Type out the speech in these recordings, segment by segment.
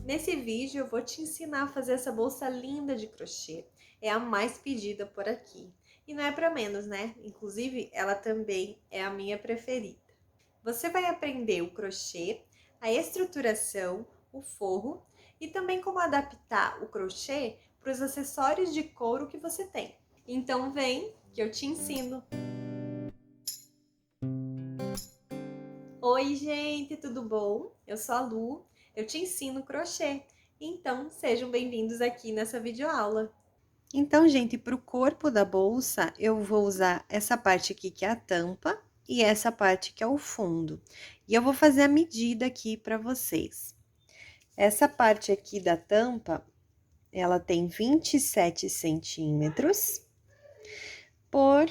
Nesse vídeo eu vou te ensinar a fazer essa bolsa linda de crochê. É a mais pedida por aqui. E não é para menos, né? Inclusive, ela também é a minha preferida. Você vai aprender o crochê, a estruturação, o forro e também como adaptar o crochê para os acessórios de couro que você tem. Então vem que eu te ensino! Oi, gente, tudo bom? Eu sou a Lu, eu te ensino crochê. Então, sejam bem-vindos aqui nessa videoaula. Então, gente, para o corpo da bolsa, eu vou usar essa parte aqui que é a tampa e essa parte que é o fundo. E eu vou fazer a medida aqui para vocês. Essa parte aqui da tampa, ela tem 27 centímetros por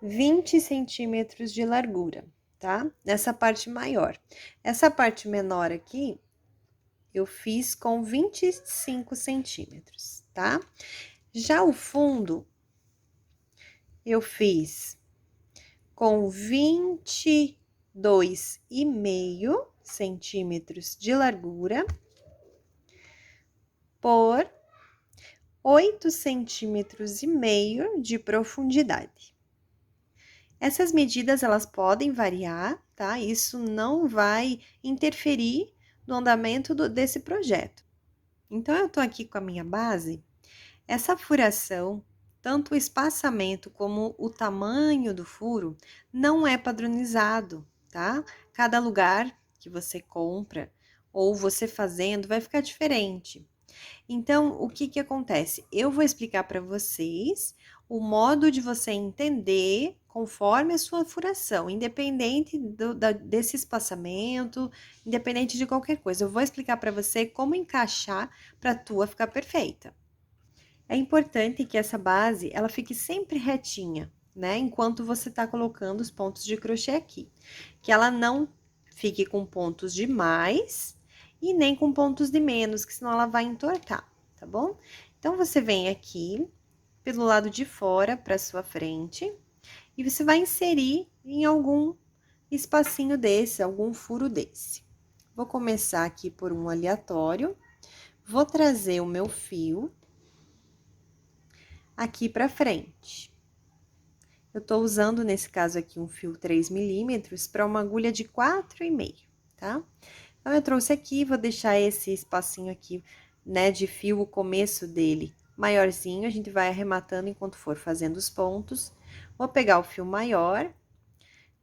20 centímetros de largura, tá? Nessa parte maior. Essa parte menor aqui, eu fiz com 25 centímetros, tá? Já o fundo, eu fiz com 22,5 centímetros de largura por 8 centímetros e meio de profundidade. Essas medidas, elas podem variar, tá? Isso não vai interferir no andamento desse projeto. Então, eu tô aqui com a minha base, essa furação, tanto o espaçamento como o tamanho do furo, não é padronizado, tá? Cada lugar que você compra ou você fazendo vai ficar diferente. Então, o que que acontece? Eu vou explicar para vocês o modo de você entender conforme a sua furação, independente desse espaçamento, independente de qualquer coisa. Eu vou explicar para você como encaixar para a tua ficar perfeita. É importante que essa base, ela fique sempre retinha, né? Enquanto você tá colocando os pontos de crochê aqui. Que ela não fique com pontos de mais e nem com pontos de menos, que senão ela vai entortar, tá bom? Então, você vem aqui pelo lado de fora para sua frente e você vai inserir em algum espacinho desse, algum furo desse. Vou começar aqui por um aleatório, vou trazer o meu fio aqui pra frente. Eu tô usando, nesse caso aqui, um fio 3 milímetros para uma agulha de 4,5, tá? Então, eu trouxe aqui, vou deixar esse espacinho aqui, né, de fio, o começo dele maiorzinho, a gente vai arrematando enquanto for fazendo os pontos. Vou pegar o fio maior,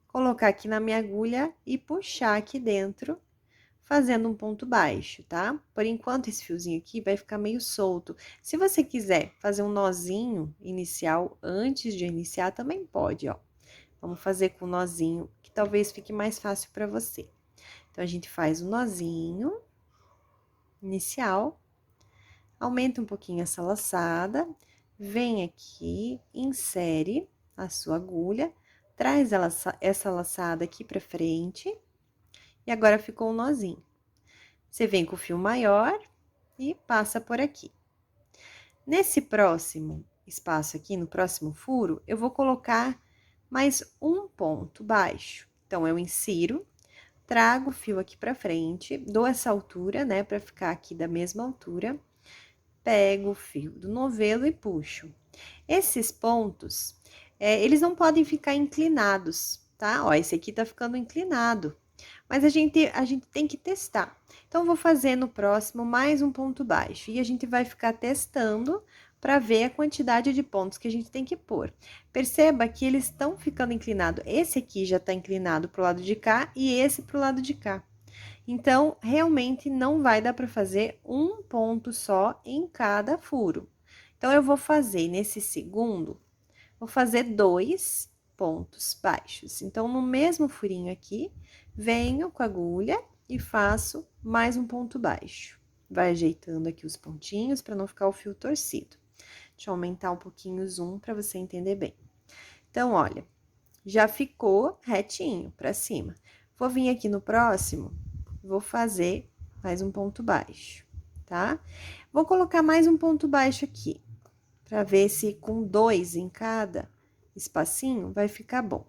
colocar aqui na minha agulha e puxar aqui dentro, fazendo um ponto baixo, tá? Por enquanto, esse fiozinho aqui vai ficar meio solto. Se você quiser fazer um nozinho inicial antes de iniciar, também pode, ó. Vamos fazer com o nozinho, que talvez fique mais fácil para você. Então, a gente faz o nozinho inicial, aumenta um pouquinho essa laçada, vem aqui, insere a sua agulha, traz essa laçada aqui pra frente, e agora ficou um nozinho. Você vem com o fio maior e passa por aqui. Nesse próximo espaço aqui, no próximo furo, eu vou colocar mais um ponto baixo. Então, eu insiro, trago o fio aqui pra frente, dou essa altura, né, pra ficar aqui da mesma altura, pego o fio do novelo e puxo. Esses pontos, eles não podem ficar inclinados, tá? Ó, esse aqui tá ficando inclinado. Mas a gente tem que testar. Então, vou fazer no próximo mais um ponto baixo. E a gente vai ficar testando para ver a quantidade de pontos que a gente tem que pôr. Perceba que eles estão ficando inclinados. Esse aqui já tá inclinado pro lado de cá e esse pro lado de cá. Então, realmente não vai dar para fazer um ponto só em cada furo. Então, eu vou fazer nesse segundo, vou fazer 2 pontos baixos. Então, no mesmo furinho aqui, venho com a agulha e faço mais um ponto baixo. Vai ajeitando aqui os pontinhos para não ficar o fio torcido. Deixa eu aumentar um pouquinho o zoom para você entender bem. Então, olha, já ficou retinho para cima. Vou vir aqui no próximo, vou fazer mais um ponto baixo, tá? Vou colocar mais um ponto baixo aqui, para ver se com 2 em cada espacinho vai ficar bom.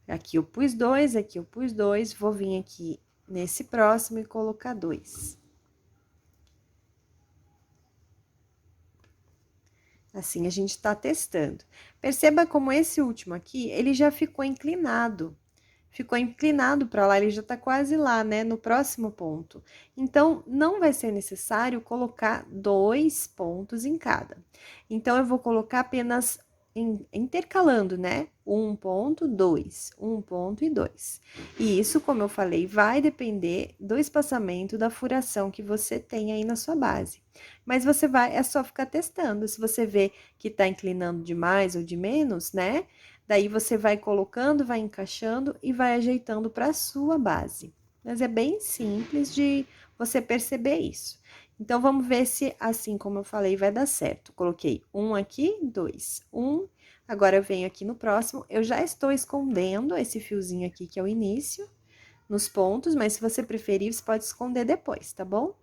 Aqui eu pus 2, aqui eu pus 2, vou vir aqui nesse próximo e colocar 2. Assim, a gente tá testando. Perceba como esse último aqui, ele já ficou inclinado. Ficou inclinado para lá, ele já tá quase lá, né, no próximo ponto. Então, não vai ser necessário colocar 2 pontos em cada. Então, eu vou colocar apenas intercalando, né? 1 ponto, 2, 1 ponto e 2. E isso, como eu falei, vai depender do espaçamento da furação que você tem aí na sua base. Mas você vai, é só ficar testando. Se você vê que tá inclinando de mais ou de menos, né? Daí você vai colocando, vai encaixando e vai ajeitando para a sua base. Mas é bem simples de você perceber isso. Então, vamos ver se, assim como eu falei, vai dar certo. Coloquei 1 aqui, 2, 1. Agora, eu venho aqui no próximo. Eu já estou escondendo esse fiozinho aqui, que é o início, nos pontos, mas se você preferir, você pode esconder depois, tá bom?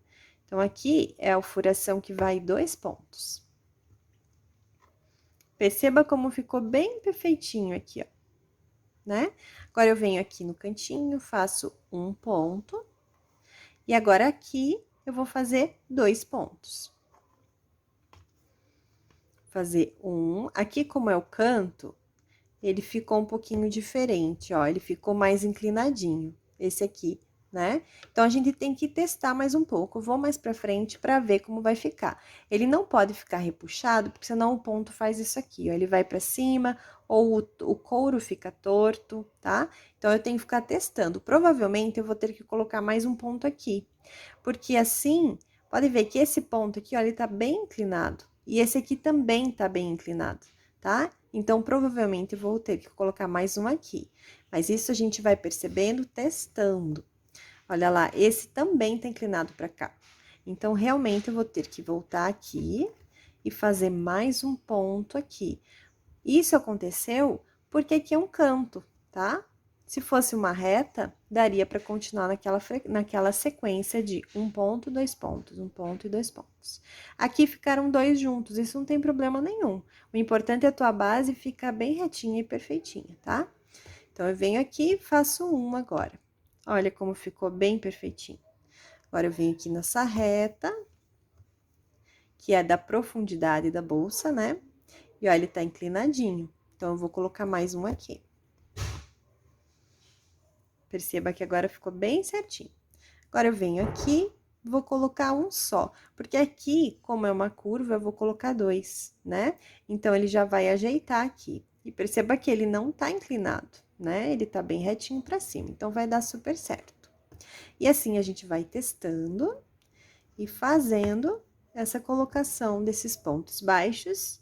Então, aqui é a furação que vai 2 pontos. Perceba como ficou bem perfeitinho aqui, ó, né? Agora, eu venho aqui no cantinho, faço um ponto. E agora, aqui, eu vou fazer 2 pontos. Fazer um. Aqui, como é o canto, ele ficou um pouquinho diferente, ó. Ele ficou mais inclinadinho, esse aqui, né? Então, a gente tem que testar mais um pouco. Eu vou mais pra frente pra ver como vai ficar. Ele não pode ficar repuxado, porque senão o ponto faz isso aqui, ó. Ele vai pra cima, ou o couro fica torto, tá? Então, eu tenho que ficar testando. Provavelmente, eu vou ter que colocar mais um ponto aqui. Porque assim, pode ver que esse ponto aqui, ó, ele tá bem inclinado. E esse aqui também tá bem inclinado, tá? Então, provavelmente, eu vou ter que colocar mais um aqui. Mas isso a gente vai percebendo testando. Olha lá, esse também tá inclinado pra cá. Então, realmente, eu vou ter que voltar aqui e fazer mais um ponto aqui. Isso aconteceu porque aqui é um canto, tá? Se fosse uma reta, daria para continuar naquela sequência de um ponto, 2 pontos, um ponto e 2 pontos. Aqui ficaram 2 juntos, isso não tem problema nenhum. O importante é a tua base ficar bem retinha e perfeitinha, tá? Então, eu venho aqui e faço um agora. Olha como ficou bem perfeitinho. Agora, eu venho aqui nessa reta, que é da profundidade da bolsa, né? E olha, ele tá inclinadinho. Então, eu vou colocar mais um aqui. Perceba que agora ficou bem certinho. Agora, eu venho aqui, vou colocar um só. Porque aqui, como é uma curva, eu vou colocar 2, né? Então, ele já vai ajeitar aqui. E perceba que ele não tá inclinado, né? Ele tá bem retinho pra cima. Então, vai dar super certo. E assim, a gente vai testando e fazendo essa colocação desses pontos baixos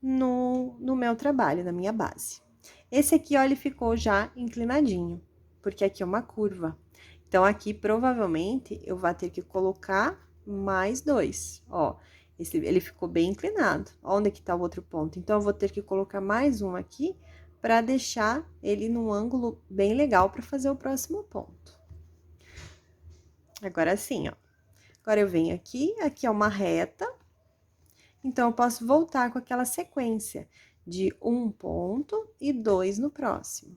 no meu trabalho, na minha base. Esse aqui, ó, ele ficou já inclinadinho, porque aqui é uma curva. Então, aqui, provavelmente, eu vou ter que colocar mais 2, ó. Ele ficou bem inclinado. Onde que tá o outro ponto? Então, eu vou ter que colocar mais um aqui para deixar ele num ângulo bem legal para fazer o próximo ponto. Agora sim, ó. Agora, eu venho aqui é uma reta, então, eu posso voltar com aquela sequência de um ponto e 2 no próximo.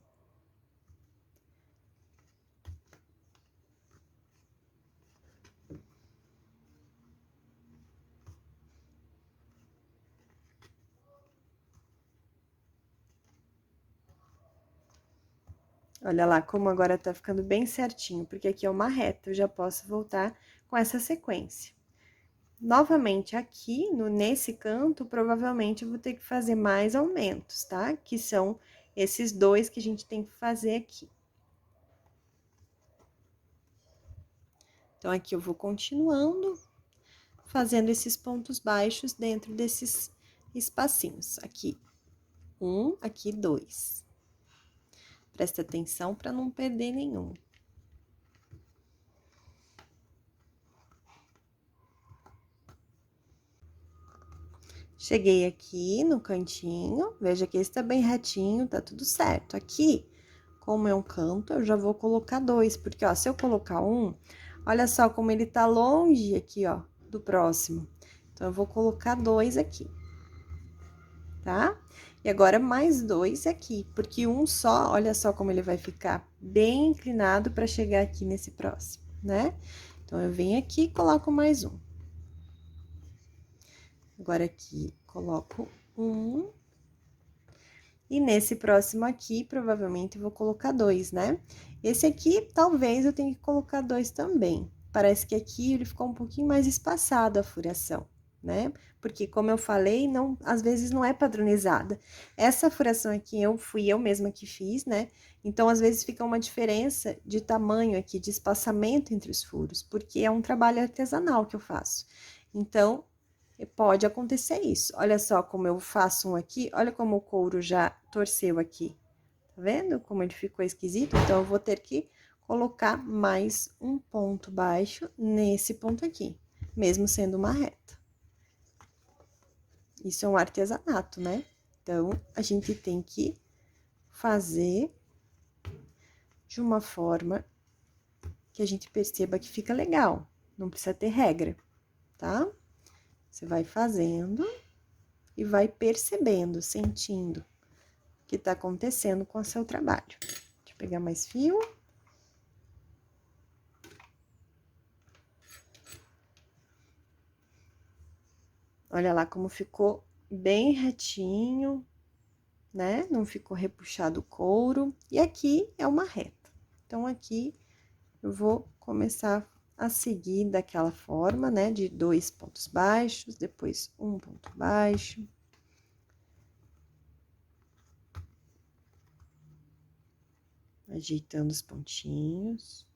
Olha lá como agora tá ficando bem certinho, porque aqui é uma reta, eu já posso voltar com essa sequência. Novamente, aqui, nesse canto, provavelmente eu vou ter que fazer mais aumentos, tá? Que são esses 2 que a gente tem que fazer aqui. Então, aqui eu vou continuando, fazendo esses pontos baixos dentro desses espacinhos. Aqui, 1, aqui 2. Presta atenção para não perder nenhum. Cheguei aqui no cantinho, veja que esse tá bem retinho, tá tudo certo. Aqui, como é um canto, eu já vou colocar 2, porque, ó, se eu colocar um, olha só como ele tá longe aqui, ó, do próximo. Então, eu vou colocar 2 aqui, tá? E agora, mais 2 aqui, porque um só, olha só como ele vai ficar bem inclinado para chegar aqui nesse próximo, né? Então, eu venho aqui e coloco mais um. Agora, aqui, coloco um. E nesse próximo aqui, provavelmente, eu vou colocar 2, né? Esse aqui, talvez eu tenha que colocar 2 também. Parece que aqui ele ficou um pouquinho mais espaçado a furação, né? Porque, como eu falei, não, às vezes não é padronizada. Essa furação aqui, fui eu mesma que fiz, né? Então, às vezes fica uma diferença de tamanho aqui, de espaçamento entre os furos, porque é um trabalho artesanal que eu faço. Então, pode acontecer isso. Olha só como eu faço um aqui, olha como o couro já torceu aqui. Tá vendo como ele ficou esquisito? Então, eu vou ter que colocar mais um ponto baixo nesse ponto aqui, mesmo sendo uma reta. Isso é um artesanato, né? Então, a gente tem que fazer de uma forma que a gente perceba que fica legal. Não precisa ter regra, tá? Você vai fazendo e vai percebendo, sentindo o que tá acontecendo com o seu trabalho. Deixa eu pegar mais fio. Olha lá como ficou bem retinho, né? Não ficou repuxado o couro. E aqui é uma reta. Então, aqui eu vou começar a seguir daquela forma, né? De 2 pontos baixos, depois um ponto baixo. Ajeitando os pontinhos.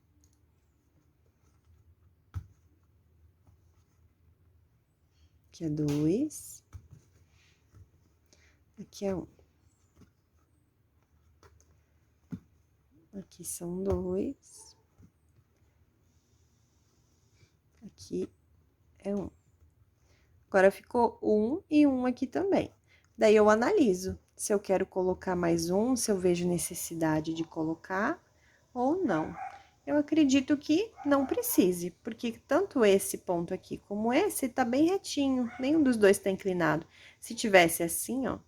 Aqui é 2. Aqui é 1. Aqui são 2. Aqui é 1. Agora, ficou 1 e 1 aqui também. Daí, eu analiso se eu quero colocar mais um, se eu vejo necessidade de colocar ou não. Eu acredito que não precise, porque tanto esse ponto aqui como esse tá bem retinho, nenhum dos dois tá inclinado. Se tivesse assim, ó,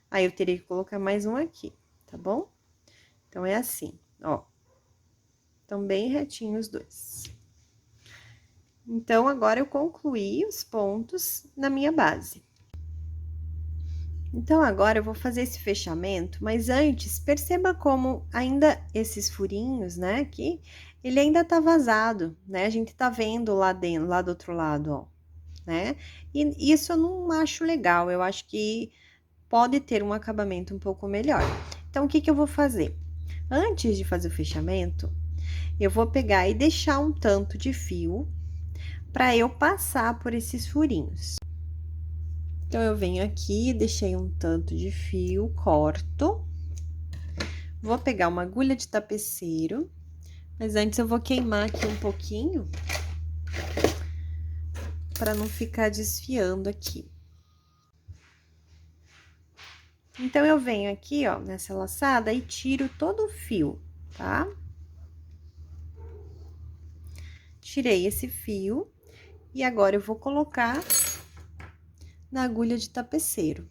aí eu teria que colocar mais um aqui, tá bom? Então, é assim, ó. Estão bem retinhos os dois. Então, agora eu concluí os pontos na minha base. Então, agora eu vou fazer esse fechamento, mas antes, perceba como ainda esses furinhos, né, aqui, ele ainda tá vazado, né? A gente tá vendo lá dentro, lá do outro lado, ó, né? E isso eu não acho legal, eu acho que pode ter um acabamento um pouco melhor. Então, o que que eu vou fazer? Antes de fazer o fechamento, eu vou pegar e deixar um tanto de fio para eu passar por esses furinhos. Então, eu venho aqui, deixei um tanto de fio, corto. Vou pegar uma agulha de tapeceiro, mas antes eu vou queimar aqui um pouquinho para não ficar desfiando aqui. Então, eu venho aqui, ó, nessa laçada e tiro todo o fio, tá? Tirei esse fio e agora eu vou colocar na agulha de tapeceiro.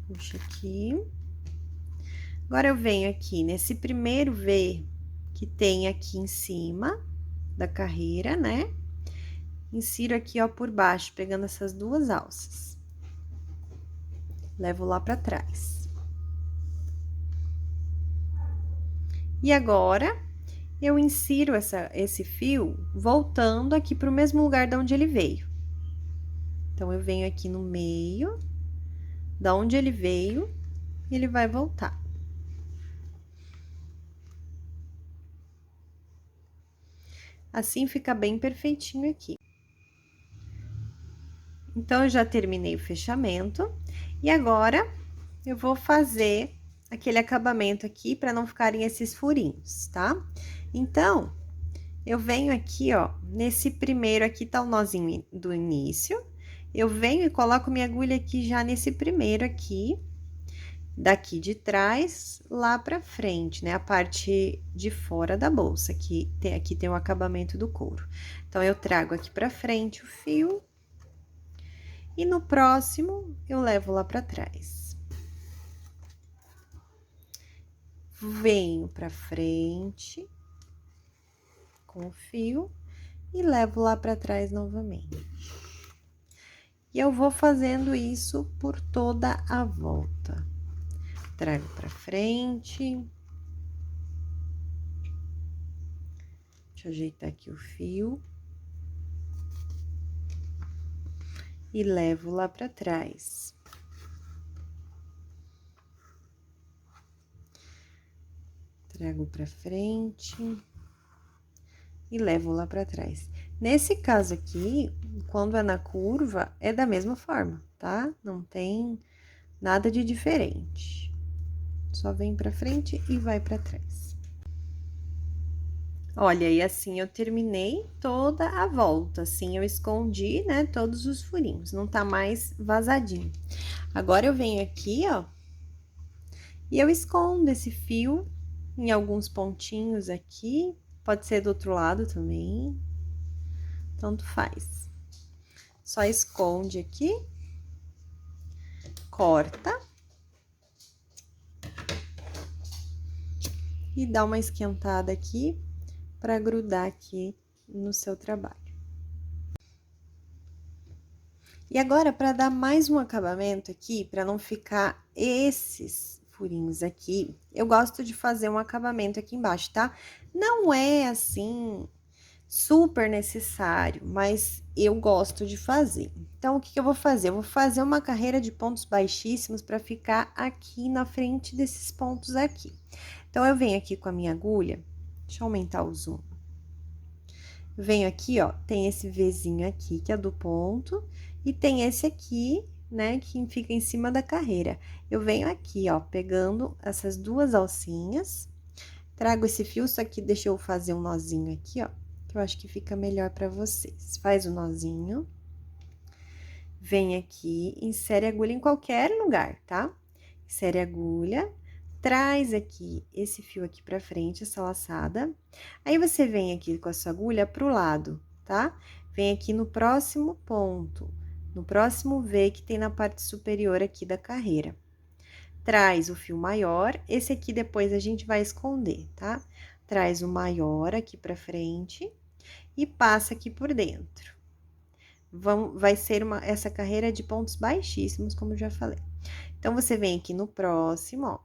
Puxa aqui. Agora, eu venho aqui nesse primeiro V que tem aqui em cima da carreira, né? Insiro aqui, ó, por baixo, pegando essas duas alças. Levo lá pra trás. E agora, eu insiro esse fio voltando aqui pro mesmo lugar de onde ele veio. Então, eu venho aqui no meio, da onde ele veio, e ele vai voltar. Assim, fica bem perfeitinho aqui. Então, eu já terminei o fechamento. E agora, eu vou fazer aquele acabamento aqui para não ficarem esses furinhos, tá? Então, eu venho aqui, ó, nesse primeiro aqui tá o nozinho do início. Eu venho e coloco minha agulha aqui já nesse primeiro aqui, daqui de trás lá pra frente, né? A parte de fora da bolsa, aqui tem o acabamento do couro. Então, eu trago aqui pra frente o fio e no próximo eu levo lá pra trás. Venho pra frente com o fio e levo lá pra trás novamente. E eu vou fazendo isso por toda a volta. Trago pra frente. Deixa eu ajeitar aqui o fio. E levo lá pra trás. Trago pra frente. E levo lá pra trás. Nesse caso aqui, quando é na curva, é da mesma forma, tá? Não tem nada de diferente. Só vem pra frente e vai pra trás. Olha, e assim eu terminei toda a volta, assim eu escondi, né, todos os furinhos, não tá mais vazadinho. Agora, eu venho aqui, ó, e eu escondo esse fio em alguns pontinhos aqui, pode ser do outro lado também, tanto faz. Só esconde aqui, corta e dá uma esquentada aqui para grudar aqui no seu trabalho. E agora, para dar mais um acabamento aqui, para não ficar esses furinhos aqui, eu gosto de fazer um acabamento aqui embaixo, tá? Não é assim super necessário, mas eu gosto de fazer. Então, o que eu vou fazer? Eu vou fazer uma carreira de pontos baixíssimos para ficar aqui na frente desses pontos aqui. Então, eu venho aqui com a minha agulha, deixa eu aumentar o zoom. Venho aqui, ó, tem esse Vzinho aqui, que é do ponto, e tem esse aqui, né, que fica em cima da carreira. Eu venho aqui, ó, pegando essas duas alcinhas, trago esse fio, só que deixa eu fazer um nozinho aqui, ó, que eu acho que fica melhor pra vocês. Faz o nozinho, vem aqui, insere a agulha em qualquer lugar, tá? Insere a agulha, traz aqui esse fio aqui pra frente, essa laçada. Aí, você vem aqui com a sua agulha pro lado, tá? Vem aqui no próximo ponto, no próximo V que tem na parte superior aqui da carreira. Traz o fio maior, esse aqui depois a gente vai esconder, tá? Traz o maior aqui pra frente e passa aqui por dentro. Vai ser essa carreira de pontos baixíssimos, como eu já falei. Então, você vem aqui no próximo, ó,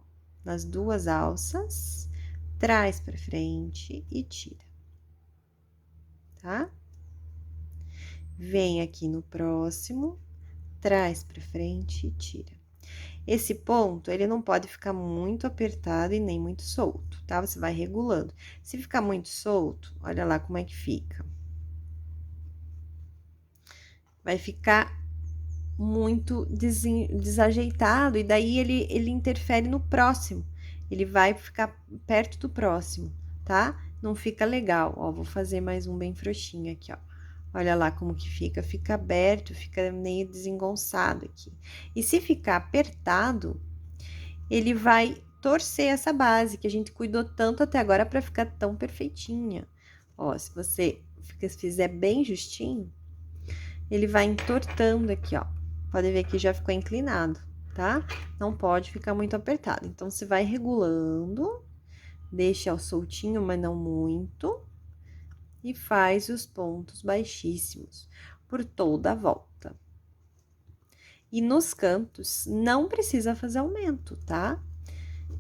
nas duas alças, traz pra frente e tira, tá? Vem aqui no próximo, traz pra frente e tira. Esse ponto, ele não pode ficar muito apertado e nem muito solto, tá? Você vai regulando. Se ficar muito solto, olha lá como é que fica. Vai ficar muito desajeitado, e daí ele interfere no próximo. Ele vai ficar perto do próximo, tá? Não fica legal. Ó, vou fazer mais um bem frouxinho aqui, ó. Olha lá como que fica aberto, fica meio desengonçado aqui. E se ficar apertado, ele vai torcer essa base que a gente cuidou tanto até agora para ficar tão perfeitinha. Ó, se você fizer bem justinho, ele vai entortando aqui, ó. Pode ver que já ficou inclinado, tá? Não pode ficar muito apertado. Então, você vai regulando, deixa o soltinho, mas não muito, e faz os pontos baixíssimos por toda a volta. E nos cantos, não precisa fazer aumento, tá?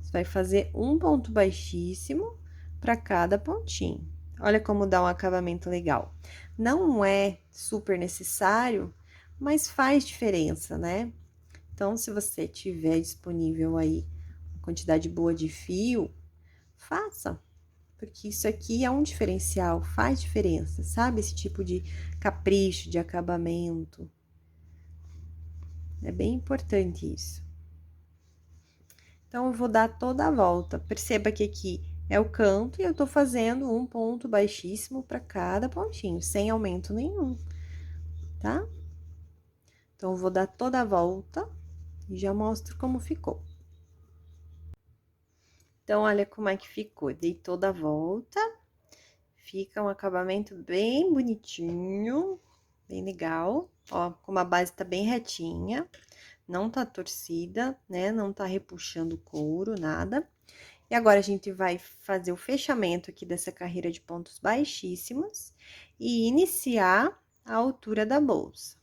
Você vai fazer um ponto baixíssimo para cada pontinho. Olha como dá um acabamento legal. Não é super necessário, mas faz diferença, né? Então, se você tiver disponível aí uma quantidade boa de fio, faça. Porque isso aqui é um diferencial, faz diferença, sabe? Esse tipo de capricho, de acabamento. É bem importante isso. Então, eu vou dar toda a volta. Perceba que aqui é o canto e eu tô fazendo um ponto baixíssimo para cada pontinho, sem aumento nenhum, tá? Então, eu vou dar toda a volta e já mostro como ficou. Então, olha como é que ficou. Dei toda a volta. Fica um acabamento bem bonitinho, bem legal. Ó, como a base tá bem retinha, não tá torcida, né? Não tá repuxando o couro, nada. E agora, a gente vai fazer o fechamento aqui dessa carreira de pontos baixíssimos e iniciar a altura da bolsa.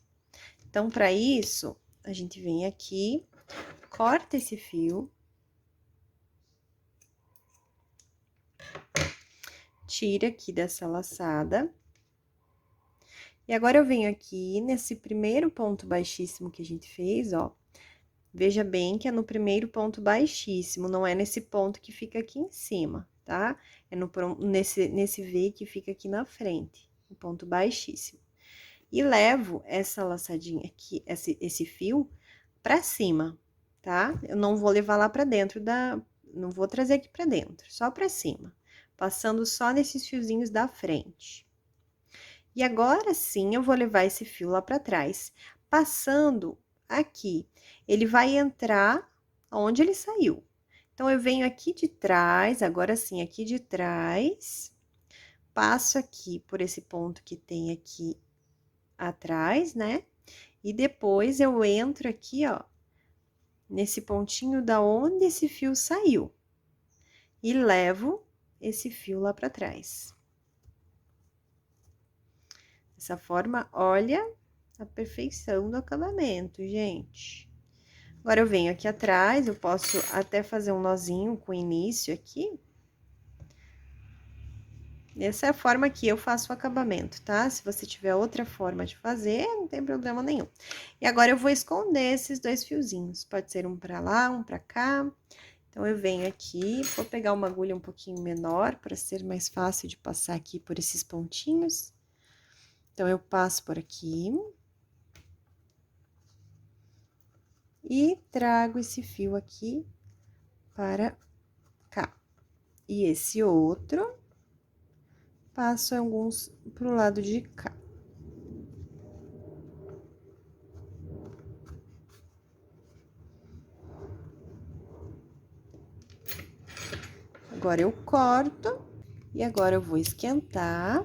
Então, para isso, a gente vem aqui, corta esse fio. Tira aqui dessa laçada. E agora, eu venho aqui nesse primeiro ponto baixíssimo que a gente fez, ó. Veja bem que é no primeiro ponto baixíssimo, não é nesse ponto que fica aqui em cima, tá? É nesse V que fica aqui na frente, o ponto baixíssimo. E levo essa laçadinha aqui, esse fio pra cima, tá? Eu não vou levar lá pra dentro não vou trazer aqui pra dentro, só pra cima, passando só nesses fiozinhos da frente. E agora sim, eu vou levar esse fio lá pra trás, passando aqui. Ele vai entrar onde ele saiu. Então, eu venho aqui de trás, agora sim, aqui de trás, passo aqui por esse ponto que tem aqui atrás, né? E depois eu entro aqui, ó, nesse pontinho da onde esse fio saiu. E levo esse fio lá pra trás. Dessa forma, olha a perfeição do acabamento, gente. Agora, eu venho aqui atrás, eu posso até fazer um nozinho com o início aqui. Essa é a forma que eu faço o acabamento, tá? Se você tiver outra forma de fazer, não tem problema nenhum. E agora, eu vou esconder esses dois fiozinhos. Pode ser um pra lá, um pra cá. Então, eu venho aqui, vou pegar uma agulha um pouquinho menor, para ser mais fácil de passar aqui por esses pontinhos. Então, eu passo por aqui. E trago esse fio aqui para cá. E esse outro, passo alguns pro lado de cá. Agora, eu corto, e agora eu vou esquentar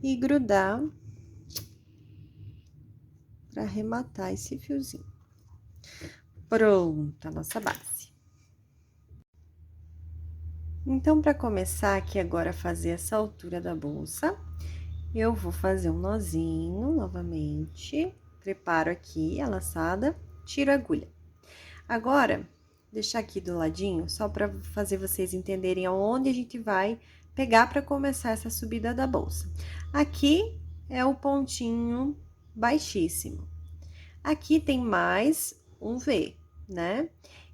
e grudar para arrematar esse fiozinho. Pronta a nossa base. Então, para começar aqui agora a fazer essa altura da bolsa, eu vou fazer um nozinho novamente, preparo aqui a laçada, tiro a agulha. Agora, deixar aqui do ladinho, só para fazer vocês entenderem aonde a gente vai pegar para começar essa subida da bolsa. Aqui é o pontinho baixíssimo. Aqui tem mais um V, né?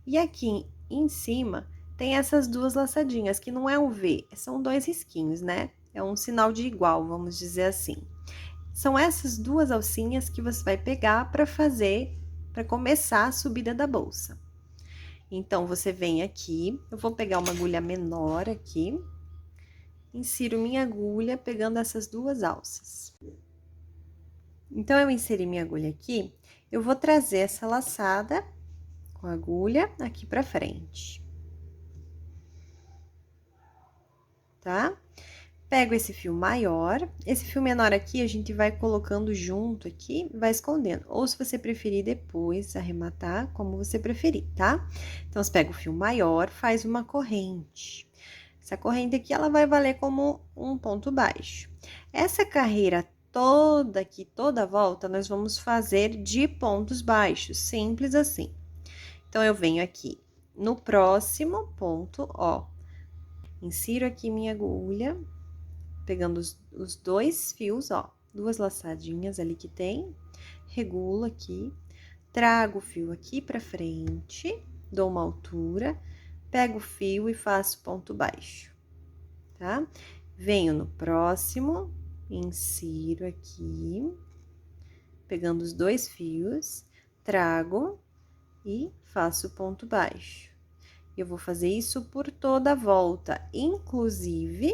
E aqui em cima tem essas duas laçadinhas, que não é um V, são dois risquinhos, né? É um sinal de igual, vamos dizer assim. São essas duas alcinhas que você vai pegar para começar a subida da bolsa. Então, você vem aqui, eu vou pegar uma agulha menor aqui, insiro minha agulha pegando essas duas alças. Então, eu inseri minha agulha aqui, eu vou trazer essa laçada com a agulha aqui pra frente. Tá? Pego esse fio maior, esse fio menor aqui a gente vai colocando junto aqui, vai escondendo. Ou se você preferir depois arrematar, como você preferir, tá? Então, você pega o fio maior, faz uma corrente. Essa corrente aqui, ela vai valer como um ponto baixo. Essa carreira toda aqui, toda a volta, nós vamos fazer de pontos baixos, simples assim. Então, eu venho aqui no próximo ponto, ó, insiro aqui minha agulha, pegando os dois fios, ó, duas laçadinhas ali que tem, regulo aqui, trago o fio aqui pra frente, dou uma altura, pego o fio e faço ponto baixo, tá? Venho no próximo, insiro aqui, pegando os 2 fios, trago e faço ponto baixo. Eu vou fazer isso por toda a volta, inclusive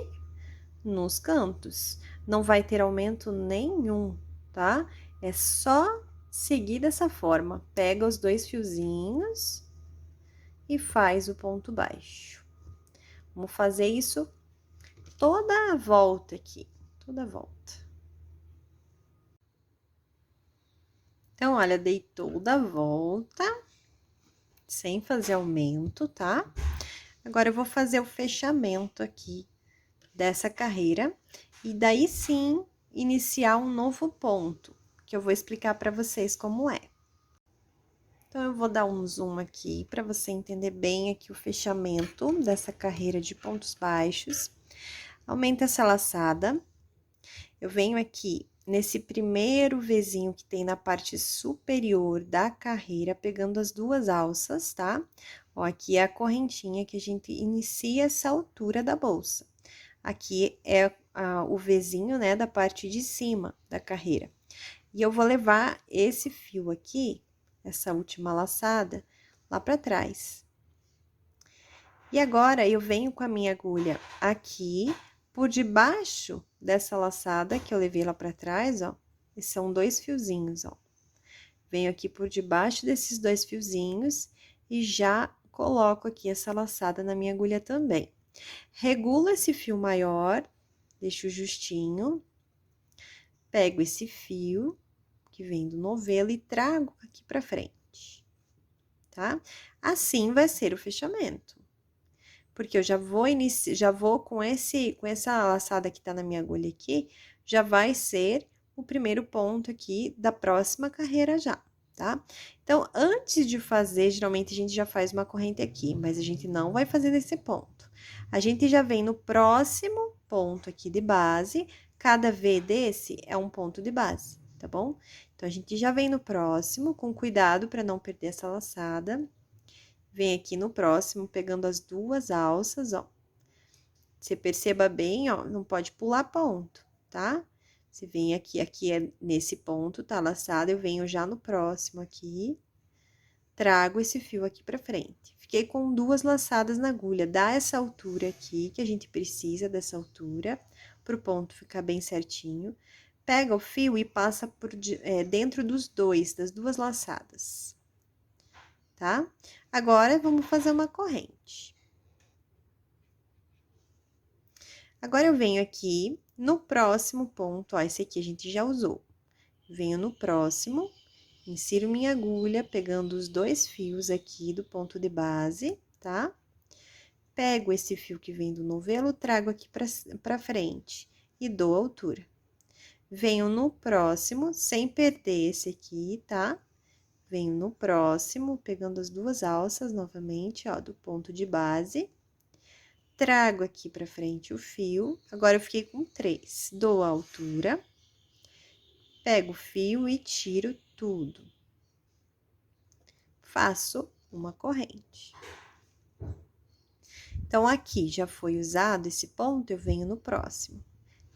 nos cantos. Não vai ter aumento nenhum, tá? É só seguir dessa forma. Pega os 2 fiozinhos e faz o ponto baixo. Vamos fazer isso toda a volta aqui, toda a volta. Então, olha, dei toda a volta, sem fazer aumento, tá? Agora, eu vou fazer o fechamento aqui dessa carreira, e daí sim, iniciar um novo ponto, que eu vou explicar para vocês como é. Então, eu vou dar um zoom aqui para você entender bem aqui o fechamento dessa carreira de pontos baixos. Aumenta essa laçada. Eu venho aqui nesse primeiro Vzinho que tem na parte superior da carreira, pegando as 2 alças, tá? Ó, aqui é a correntinha que a gente inicia essa altura da bolsa. Aqui é o Vzinho, né, da parte de cima da carreira. E eu vou levar esse fio aqui, essa última laçada, lá pra trás. E agora, eu venho com a minha agulha aqui, por debaixo dessa laçada que eu levei lá pra trás, ó. E são 2 fiozinhos, ó. Venho aqui por debaixo desses 2 fiozinhos e já coloco aqui essa laçada na minha agulha também. Regulo esse fio maior, deixo justinho, pego esse fio que vem do novelo e trago aqui pra frente, tá? Assim vai ser o fechamento. Porque eu já vou com essa laçada que tá na minha agulha aqui, já vai ser o primeiro ponto aqui da próxima carreira já, tá? Então, antes de fazer, geralmente a gente já faz uma corrente aqui, mas a gente não vai fazer nesse ponto. A gente já vem no próximo ponto aqui de base, cada V desse é um ponto de base, tá bom? Então, a gente já vem no próximo, com cuidado para não perder essa laçada. Vem aqui no próximo, pegando as 2 alças, ó. Você perceba bem, ó, não pode pular ponto, tá? Você vem aqui é nesse ponto, tá laçado, eu venho já no próximo aqui, trago esse fio aqui pra frente. Fiquei com 2 laçadas na agulha, dá essa altura aqui, que a gente precisa dessa altura, pro ponto ficar bem certinho. Pega o fio e passa dentro das 2 laçadas, tá? Agora, vamos fazer uma corrente. Agora, eu venho aqui no próximo ponto, ó, esse aqui a gente já usou. Venho no próximo, insiro minha agulha, pegando os 2 fios aqui do ponto de base, tá? Pego esse fio que vem do novelo, trago aqui pra frente e dou altura. Venho no próximo, sem perder esse aqui, tá? Venho no próximo, pegando as 2 alças novamente, ó, do ponto de base. Trago aqui pra frente o fio, agora eu fiquei com 3. Dou a altura, pego o fio e tiro tudo. Faço uma corrente. Então, aqui já foi usado esse ponto, eu venho no próximo.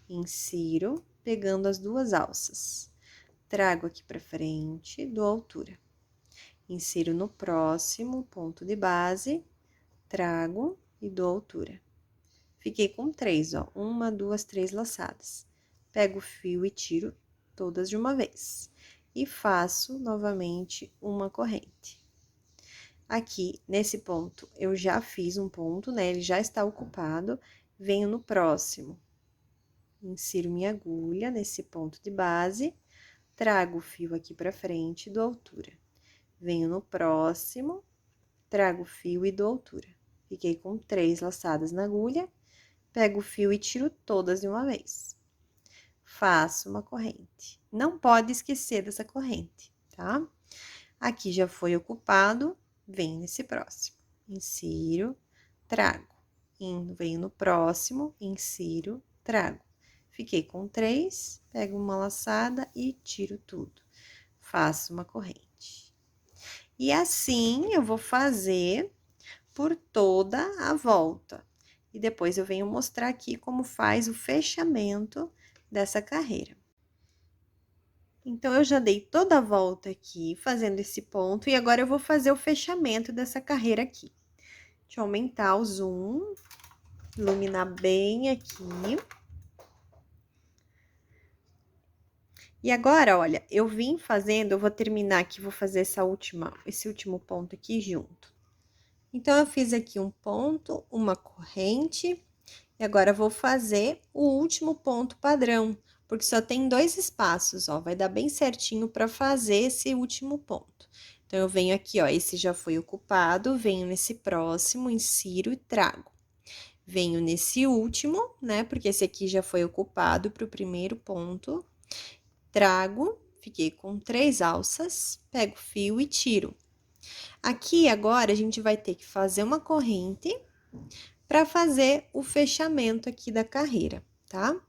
Insiro, pegando as 2 alças. Trago aqui pra frente, dou altura. Insiro no próximo ponto de base, trago e dou altura. Fiquei com 3, ó, 1, 2, 3 laçadas. Pego o fio e tiro todas de uma vez. E faço novamente uma corrente. Aqui, nesse ponto, eu já fiz um ponto, né? Ele já está ocupado. Venho no próximo. Insiro minha agulha nesse ponto de base. Trago o fio aqui pra frente e dou altura. Venho no próximo, trago o fio e dou altura. Fiquei com 3 laçadas na agulha, pego o fio e tiro todas de uma vez. Faço uma corrente. Não pode esquecer dessa corrente, tá? Aqui já foi ocupado, venho nesse próximo. Insiro, trago. Venho no próximo, insiro, trago. Fiquei com 3, pego uma laçada e tiro tudo. Faço uma corrente. E assim, eu vou fazer por toda a volta. E depois eu venho mostrar aqui como faz o fechamento dessa carreira. Então, eu já dei toda a volta aqui, fazendo esse ponto, e agora eu vou fazer o fechamento dessa carreira aqui. Deixa eu aumentar o zoom, iluminar bem aqui. E agora, olha, eu vim fazendo, eu vou terminar aqui, vou fazer esse último ponto aqui junto. Então, eu fiz aqui um ponto, uma corrente, e agora eu vou fazer o último ponto padrão, porque só tem 2 espaços, ó, vai dar bem certinho para fazer esse último ponto. Então, eu venho aqui, ó, esse já foi ocupado, venho nesse próximo, insiro e trago. Venho nesse último, né, porque esse aqui já foi ocupado para o primeiro ponto, trago, fiquei com 3 alças, pego o fio e tiro. Aqui, agora, a gente vai ter que fazer uma corrente para fazer o fechamento aqui da carreira, tá?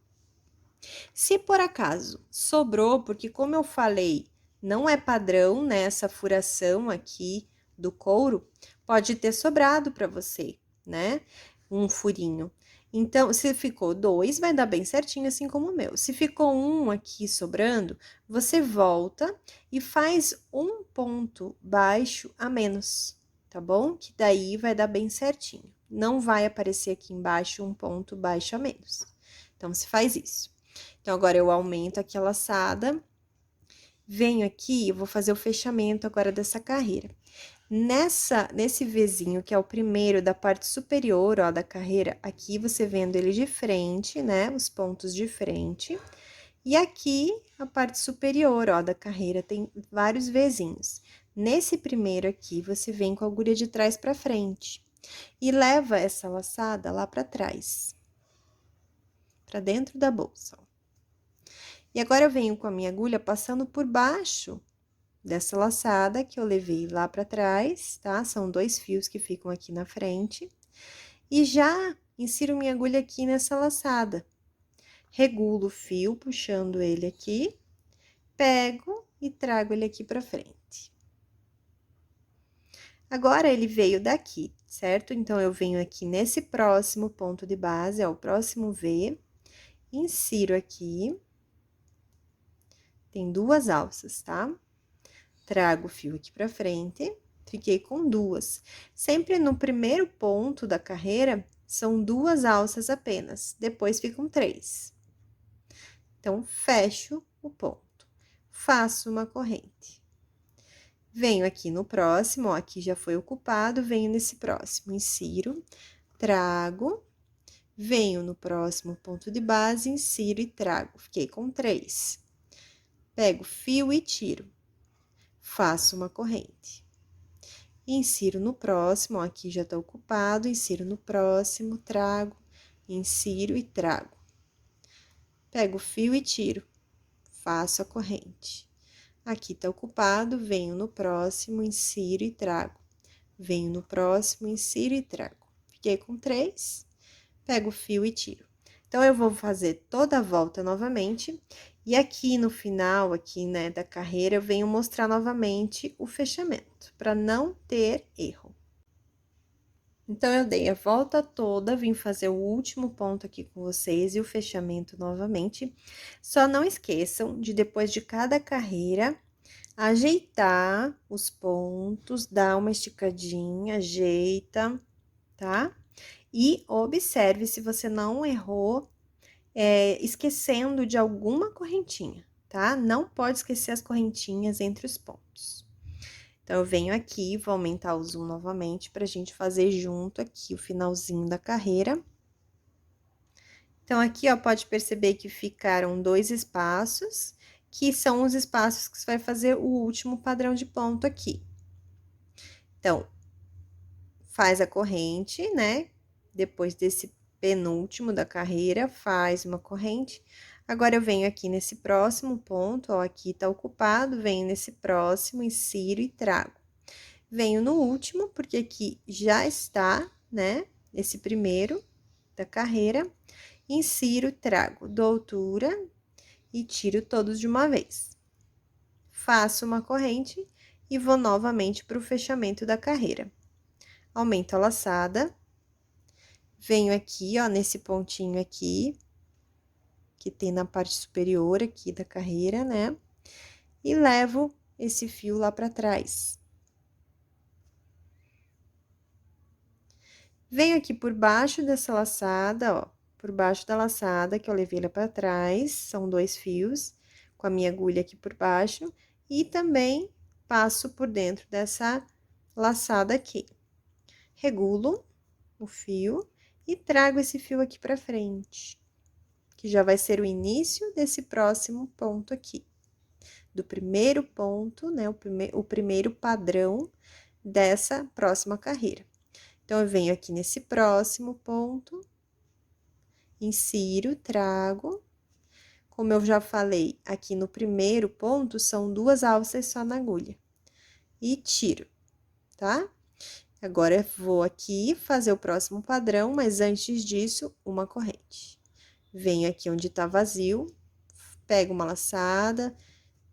Se por acaso sobrou, porque como eu falei, não é padrão, né, essa furação aqui do couro, pode ter sobrado para você, né, um furinho. Então, se ficou 2, vai dar bem certinho, assim como o meu. Se ficou 1 aqui sobrando, você volta e faz um ponto baixo a menos, tá bom? Que daí vai dar bem certinho. Não vai aparecer aqui embaixo um ponto baixo a menos. Então, você faz isso. Então, agora eu aumento aqui a laçada, venho aqui, eu vou fazer o fechamento agora dessa carreira. Nesse Vzinho, que é o primeiro da parte superior, ó, da carreira, aqui você vendo ele de frente, né, os pontos de frente. E aqui, a parte superior, ó, da carreira, tem vários Vzinhos. Nesse primeiro aqui, você vem com a agulha de trás pra frente. E leva essa laçada lá pra trás. Pra dentro da bolsa, ó. E agora, eu venho com a minha agulha passando por baixo dessa laçada que eu levei lá pra trás, tá? São 2 fios que ficam aqui na frente. E já insiro minha agulha aqui nessa laçada. Regulo o fio, puxando ele aqui, pego e trago ele aqui pra frente. Agora, ele veio daqui, certo? Então, eu venho aqui nesse próximo ponto de base, ó, o próximo V, insiro aqui. Tem 2 alças, tá? Trago o fio aqui pra frente, fiquei com 2. Sempre no primeiro ponto da carreira, são 2 alças apenas, depois ficam 3. Então, fecho o ponto, faço uma corrente. Venho aqui no próximo, ó, aqui já foi ocupado, venho nesse próximo, insiro, trago, venho no próximo ponto de base, insiro e trago, fiquei com 3. Pego o fio e tiro. Faço uma corrente. Insiro no próximo, ó, aqui já tá ocupado, insiro no próximo, trago, insiro e trago. Pego o fio e tiro, faço a corrente. Aqui tá ocupado, venho no próximo, insiro e trago. Venho no próximo, insiro e trago. Fiquei com 3, pego o fio e tiro. Então, eu vou fazer toda a volta novamente, e aqui no final, aqui, né, da carreira, eu venho mostrar novamente o fechamento, para não ter erro. Então, eu dei a volta toda, vim fazer o último ponto aqui com vocês e o fechamento novamente. Só não esqueçam de, depois de cada carreira, ajeitar os pontos, dar uma esticadinha, ajeita, tá? E observe se você não errou, esquecendo de alguma correntinha, tá? Não pode esquecer as correntinhas entre os pontos. Então, eu venho aqui, vou aumentar o zoom novamente pra gente fazer junto aqui o finalzinho da carreira. Então, aqui, ó, pode perceber que ficaram 2 espaços, que são os espaços que você vai fazer o último padrão de ponto aqui. Então, faz a corrente, né? Depois desse penúltimo da carreira, faz uma corrente. Agora, eu venho aqui nesse próximo ponto, ó, aqui tá ocupado, venho nesse próximo, insiro e trago. Venho no último, porque aqui já está, né, esse primeiro da carreira, insiro, trago, dou altura e tiro todos de uma vez. Faço uma corrente e vou novamente para o fechamento da carreira. Aumento a laçada, venho aqui, ó, nesse pontinho aqui, que tem na parte superior aqui da carreira, né? E levo esse fio lá pra trás. Venho aqui por baixo dessa laçada, ó, por baixo da laçada, que eu levei ela pra trás, são 2 fios, com a minha agulha aqui por baixo, e também passo por dentro dessa laçada aqui. Regulo o fio e trago esse fio aqui pra frente, que já vai ser o início desse próximo ponto aqui. Do primeiro ponto, né, o primeiro padrão dessa próxima carreira. Então, eu venho aqui nesse próximo ponto, insiro, trago. Como eu já falei, aqui no primeiro ponto, são 2 alças só na agulha. E tiro, tá? Agora, eu vou aqui fazer o próximo padrão, mas antes disso, uma corrente. Venho aqui onde tá vazio, pego uma laçada,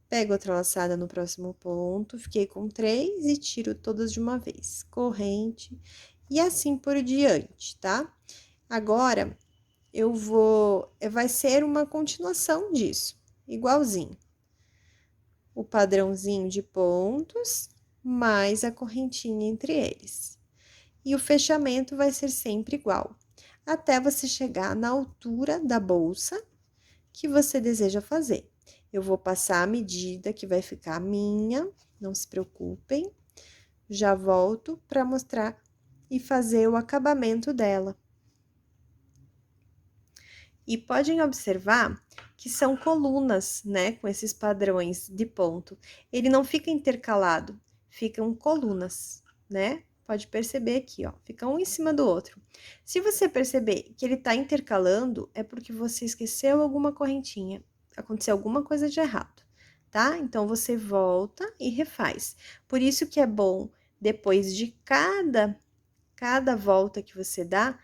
pego outra laçada no próximo ponto, fiquei com 3 e tiro todas de uma vez. Corrente, e assim por diante, tá? Agora, vai ser uma continuação disso, igualzinho. O padrãozinho de pontos, mais a correntinha entre eles. E o fechamento vai ser sempre igual, até você chegar na altura da bolsa que você deseja fazer. Eu vou passar a medida que vai ficar minha, não se preocupem. Já volto para mostrar e fazer o acabamento dela. E podem observar que são colunas, né, com esses padrões de ponto. Ele não fica intercalado, ficam colunas, né? Pode perceber aqui, ó, fica um em cima do outro. Se você perceber que ele tá intercalando, é porque você esqueceu alguma correntinha, aconteceu alguma coisa de errado, tá? Então, você volta e refaz. Por isso que é bom, depois de cada volta que você dá,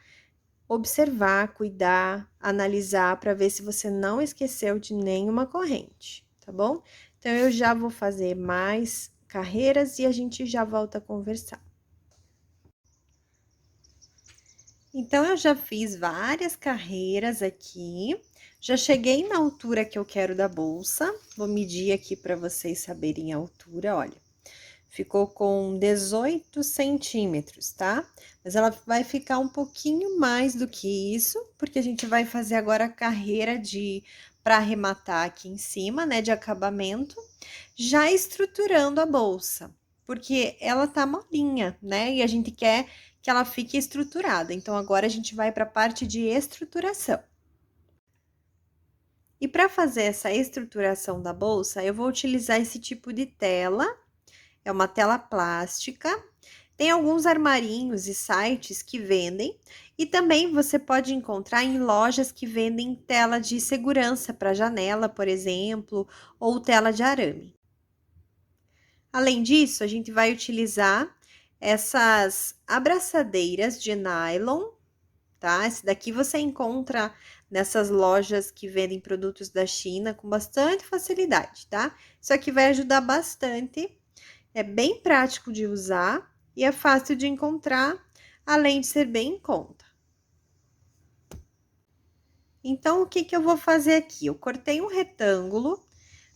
observar, cuidar, analisar para ver se você não esqueceu de nenhuma corrente, tá bom? Então, eu já vou fazer mais carreiras e a gente já volta a conversar. Então, eu já fiz várias carreiras aqui, já cheguei na altura que eu quero da bolsa, vou medir aqui para vocês saberem a altura, olha. Ficou com 18 centímetros, tá? Mas ela vai ficar um pouquinho mais do que isso, porque a gente vai fazer agora a carreira para arrematar aqui em cima, né, de acabamento, já estruturando a bolsa, porque ela tá molinha, né? E a gente quer que ela fique estruturada. Então, agora a gente vai para a parte de estruturação. E para fazer essa estruturação da bolsa, eu vou utilizar esse tipo de tela. É uma tela plástica. Tem alguns armarinhos e sites que vendem. E também você pode encontrar em lojas que vendem tela de segurança para janela, por exemplo, ou tela de arame. Além disso, a gente vai utilizar essas abraçadeiras de nylon, tá? Esse daqui você encontra nessas lojas que vendem produtos da China com bastante facilidade, tá? Isso aqui vai ajudar bastante. É bem prático de usar e é fácil de encontrar, além de ser bem em conta. Então, o que eu vou fazer aqui? Eu cortei um retângulo,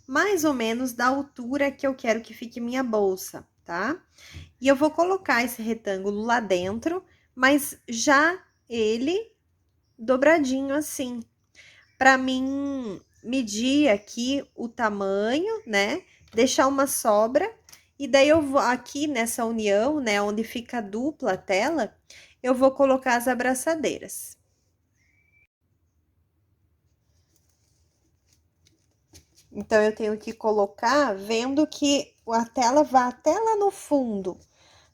mais ou menos da altura que eu quero que fique minha bolsa, tá? E eu vou colocar esse retângulo lá dentro, mas já ele dobradinho assim, para mim medir aqui o tamanho, né? Deixar uma sobra. E daí eu vou aqui nessa união, né, onde fica dupla a tela, eu vou colocar as abraçadeiras. Então, eu tenho que colocar vendo que a tela vá até lá no fundo,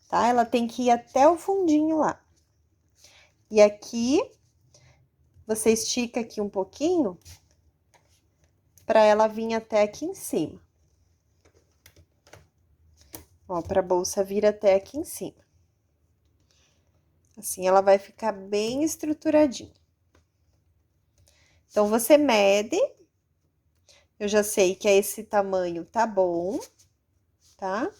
tá? Ela tem que ir até o fundinho lá. E aqui, você estica aqui um pouquinho, para ela vir até aqui em cima. Ó, pra bolsa vir até aqui em cima. Assim, ela vai ficar bem estruturadinha. Então, você mede. Eu já sei que é esse tamanho, tá bom, tá?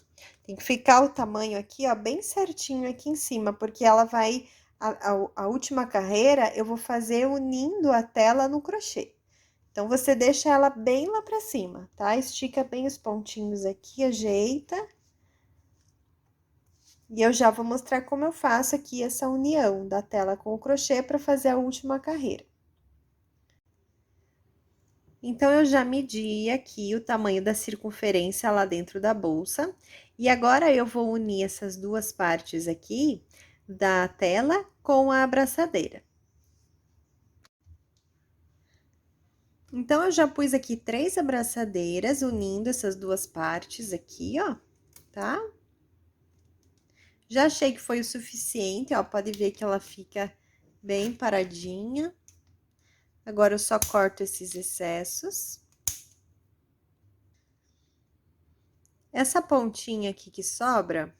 Tem que ficar o tamanho aqui, ó, bem certinho aqui em cima, porque ela vai... A última carreira, eu vou fazer unindo a tela no crochê. Então, você deixa ela bem lá pra cima, tá? Estica bem os pontinhos aqui, ajeita. E eu já vou mostrar como eu faço aqui essa união da tela com o crochê para fazer a última carreira. Então, eu já medi aqui o tamanho da circunferência lá dentro da bolsa. E agora, eu vou unir essas duas partes aqui da tela com a abraçadeira. Então, eu já pus aqui 3 abraçadeiras unindo essas duas partes aqui, ó, tá? Já achei que foi o suficiente, ó, pode ver que ela fica bem paradinha. Agora, eu só corto esses excessos. Essa pontinha aqui que sobra,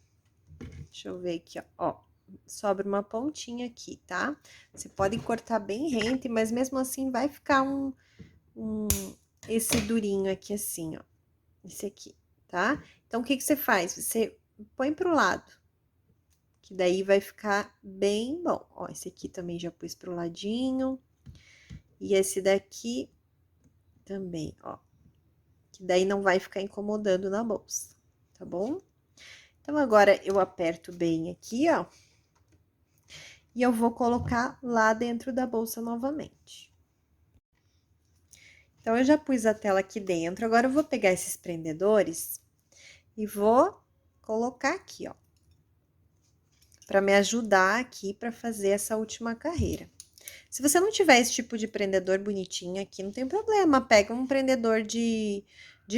deixa eu ver aqui, ó, sobra uma pontinha aqui, tá? Você pode cortar bem rente, mas mesmo assim vai ficar esse durinho aqui assim, ó, esse aqui, tá? Então, o que que você faz? Você põe pro lado, que daí vai ficar bem bom. Ó, esse aqui também já pus pro ladinho, e esse daqui também, ó, que daí não vai ficar incomodando na bolsa, tá bom? Então, agora eu aperto bem aqui, ó, e eu vou colocar lá dentro da bolsa novamente. Então, eu já pus a tela aqui dentro, agora eu vou pegar esses prendedores e vou colocar aqui, ó, para me ajudar aqui para fazer essa última carreira. Se você não tiver esse tipo de prendedor bonitinho aqui, não tem problema, pega um prendedor de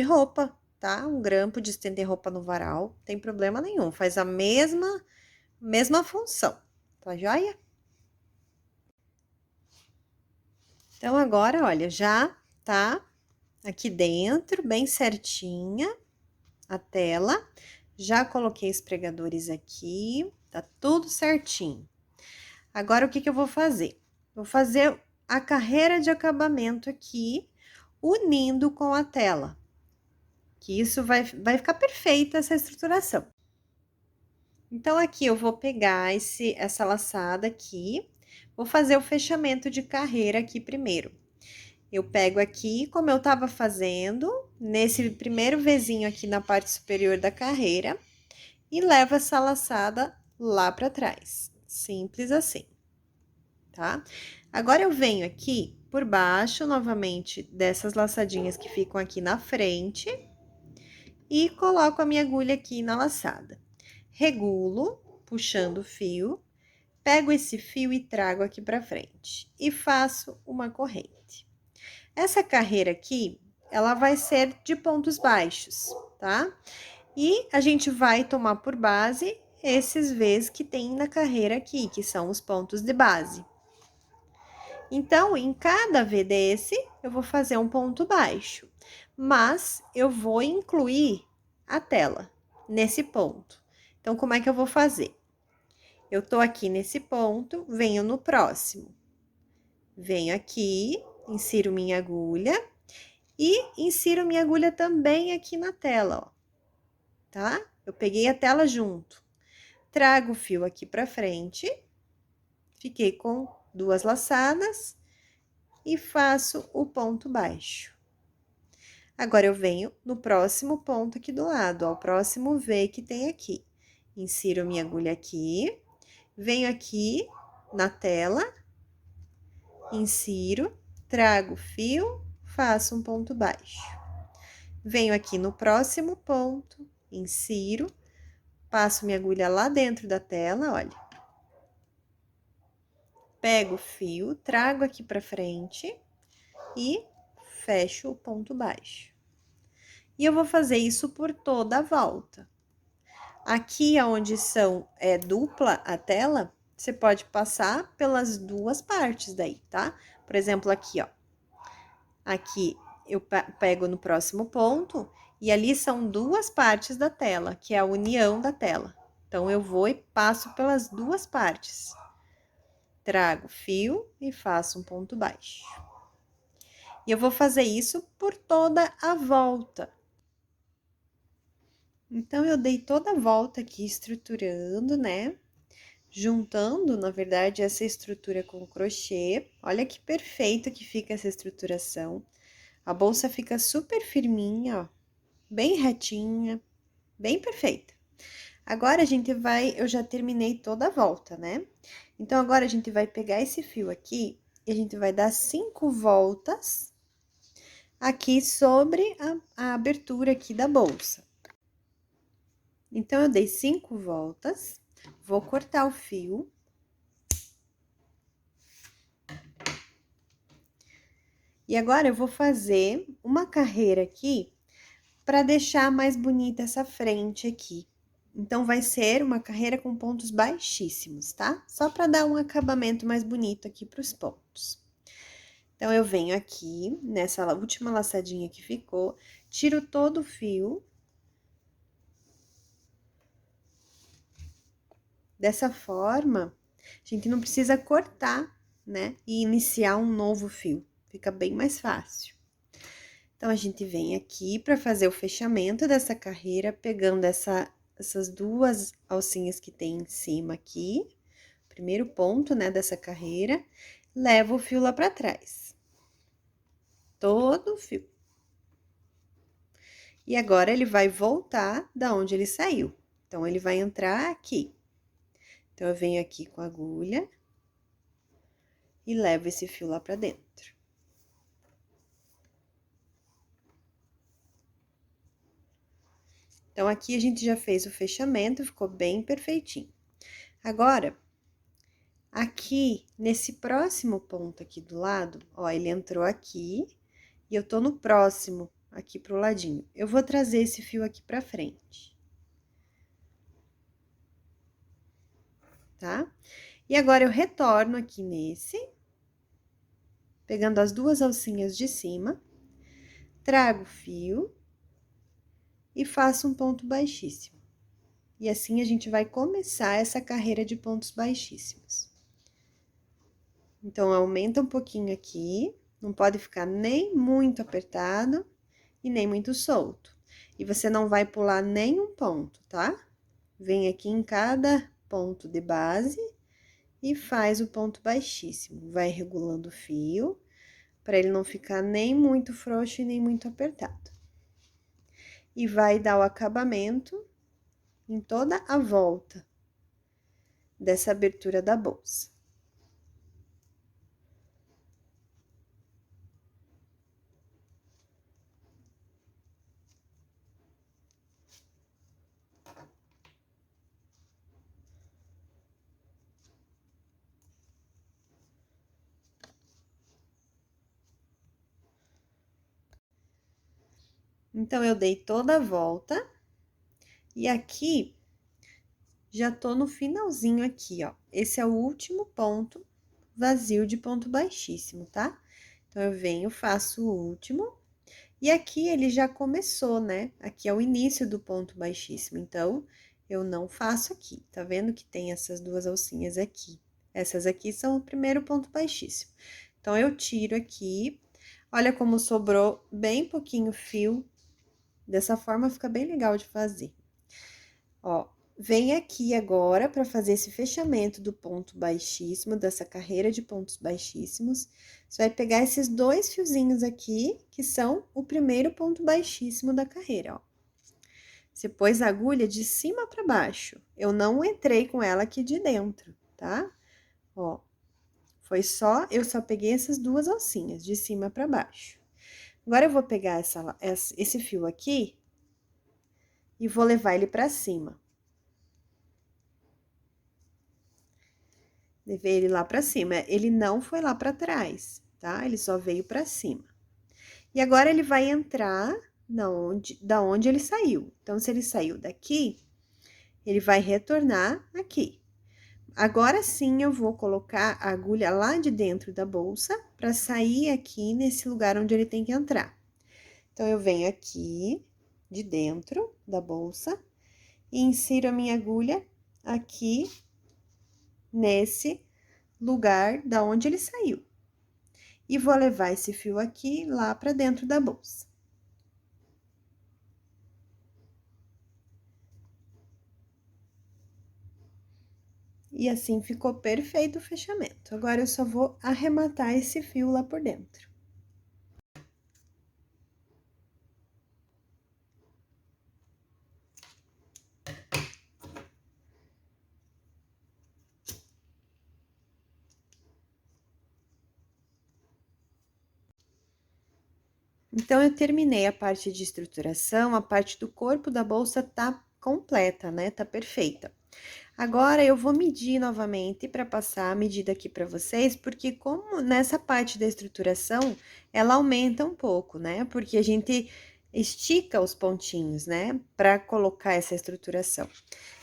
roupa, tá? Um grampo de estender roupa no varal, não tem problema nenhum, faz a mesma função, tá joia? Então, agora, olha, já tá aqui dentro, bem certinha a tela. Já coloquei os pregadores aqui, tá tudo certinho. Agora, o que que eu vou fazer? Vou fazer a carreira de acabamento aqui, unindo com a tela. Que isso vai ficar perfeita essa estruturação. Então, aqui eu vou pegar essa laçada aqui, vou fazer o fechamento de carreira aqui primeiro. Eu pego aqui, como eu tava fazendo, nesse primeiro Vzinho aqui na parte superior da carreira, e levo essa laçada lá pra trás. Simples assim, tá? Agora, eu venho aqui por baixo, novamente, dessas laçadinhas que ficam aqui na frente, e coloco a minha agulha aqui na laçada. Regulo, puxando o fio, pego esse fio e trago aqui pra frente, e faço uma corrente. Essa carreira aqui, ela vai ser de pontos baixos, tá? E a gente vai tomar por base esses V's que tem na carreira aqui, que são os pontos de base. Então, em cada V desse, eu vou fazer um ponto baixo, mas eu vou incluir a tela nesse ponto. Então, como é que eu vou fazer? Eu tô aqui nesse ponto, venho no próximo. Venho aqui, insiro minha agulha e insiro minha agulha também aqui na tela, ó, tá? Eu peguei a tela junto. Trago o fio aqui pra frente, fiquei com 2 laçadas e faço o ponto baixo. Agora, eu venho no próximo ponto aqui do lado, ó, o próximo V que tem aqui. Insiro minha agulha aqui, venho aqui na tela, insiro, trago o fio, faço um ponto baixo. Venho aqui no próximo ponto, insiro, passo minha agulha lá dentro da tela, olha. Pego o fio, trago aqui pra frente e fecho o ponto baixo. E eu vou fazer isso por toda a volta. Aqui, onde é dupla a tela, você pode passar pelas duas partes daí, tá? Por exemplo, aqui, ó. Aqui, eu pego no próximo ponto, e ali são duas partes da tela, que é a união da tela. Então, eu vou e passo pelas duas partes. Trago fio e faço um ponto baixo. E eu vou fazer isso por toda a volta. Então, eu dei toda a volta aqui estruturando, né? Juntando, na verdade, essa estrutura com o crochê. Olha que perfeito que fica essa estruturação. A bolsa fica super firminha, ó, bem retinha, bem perfeita. Agora, eu já terminei toda a volta, né? Então, agora a gente vai pegar esse fio aqui e a gente vai dar 5 voltas aqui sobre a abertura aqui da bolsa. Então, eu dei 5 voltas, vou cortar o fio. E agora, eu vou fazer uma carreira aqui para deixar mais bonita essa frente aqui. Então, vai ser uma carreira com pontos baixíssimos, tá? Só para dar um acabamento mais bonito aqui para os pontos. Então, eu venho aqui, nessa última laçadinha que ficou, tiro todo o fio. Dessa forma, a gente não precisa cortar, né? E iniciar um novo fio, fica bem mais fácil. Então, a gente vem aqui para fazer o fechamento dessa carreira, pegando essas duas alcinhas que tem em cima aqui, primeiro ponto, né, dessa carreira, levo o fio lá para trás. Todo o fio. E agora, ele vai voltar da onde ele saiu. Então, ele vai entrar aqui. Então, eu venho aqui com a agulha e levo esse fio lá para dentro. Então, aqui a gente já fez o fechamento, ficou bem perfeitinho. Agora, aqui, nesse próximo ponto aqui do lado, ó, ele entrou aqui e eu tô no próximo, aqui pro ladinho. Eu vou trazer esse fio aqui pra frente. Tá? E agora, eu retorno aqui nesse, pegando as duas alcinhas de cima, trago o fio e faço um ponto baixíssimo. E assim, a gente vai começar essa carreira de pontos baixíssimos. Então, aumenta um pouquinho aqui, não pode ficar nem muito apertado e nem muito solto. E você não vai pular nenhum ponto, tá? Vem aqui em cada ponto de base e faz o ponto baixíssimo. Vai regulando o fio, para ele não ficar nem muito frouxo e nem muito apertado. E vai dar o acabamento em toda a volta dessa abertura da bolsa. Então, eu dei toda a volta e aqui já tô no finalzinho aqui, ó. Esse é o último ponto vazio de ponto baixíssimo, tá? Então, eu venho, faço o último, e aqui ele já começou, né? Aqui é o início do ponto baixíssimo, então, eu não faço aqui. Tá vendo que tem essas duas alcinhas aqui? Essas aqui são o primeiro ponto baixíssimo. Então, eu tiro aqui, olha como sobrou bem pouquinho fio, dessa forma fica bem legal de fazer. Ó, vem aqui agora para fazer esse fechamento do ponto baixíssimo, dessa carreira de pontos baixíssimos. Você vai pegar esses dois fiozinhos aqui, que são o primeiro ponto baixíssimo da carreira, ó. Você pôs a agulha de cima para baixo. Eu não entrei com ela aqui de dentro, tá? Ó, eu só peguei essas duas alcinhas, de cima para baixo. Agora, eu vou pegar esse fio aqui e vou levar ele para cima. Levei ele lá pra cima. Ele não foi lá pra trás, tá? Ele só veio pra cima. E agora, ele vai entrar da onde ele saiu. Então, se ele saiu daqui, ele vai retornar aqui. Agora sim, eu vou colocar a agulha lá de dentro da bolsa pra sair aqui nesse lugar onde ele tem que entrar. Então, eu venho aqui de dentro da bolsa e insiro a minha agulha aqui nesse lugar da onde ele saiu. E vou levar esse fio aqui lá pra dentro da bolsa. E assim ficou perfeito o fechamento. Agora, eu só vou arrematar esse fio lá por dentro. Então, eu terminei a parte de estruturação, a parte do corpo da bolsa tá completa, né? Tá perfeita. Agora, eu vou medir novamente para passar a medida aqui para vocês, porque como nessa parte da estruturação, ela aumenta um pouco, né? Porque a gente estica os pontinhos, né? Para colocar essa estruturação.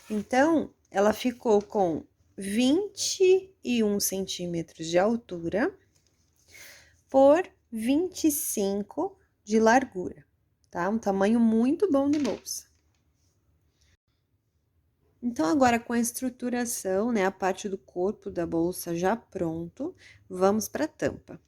Então, ela ficou com 21 centímetros de altura por 25 de largura, tá? Um tamanho muito bom de bolsa. Então, agora com a estruturação, né, a parte do corpo da bolsa já pronto, vamos para a tampa.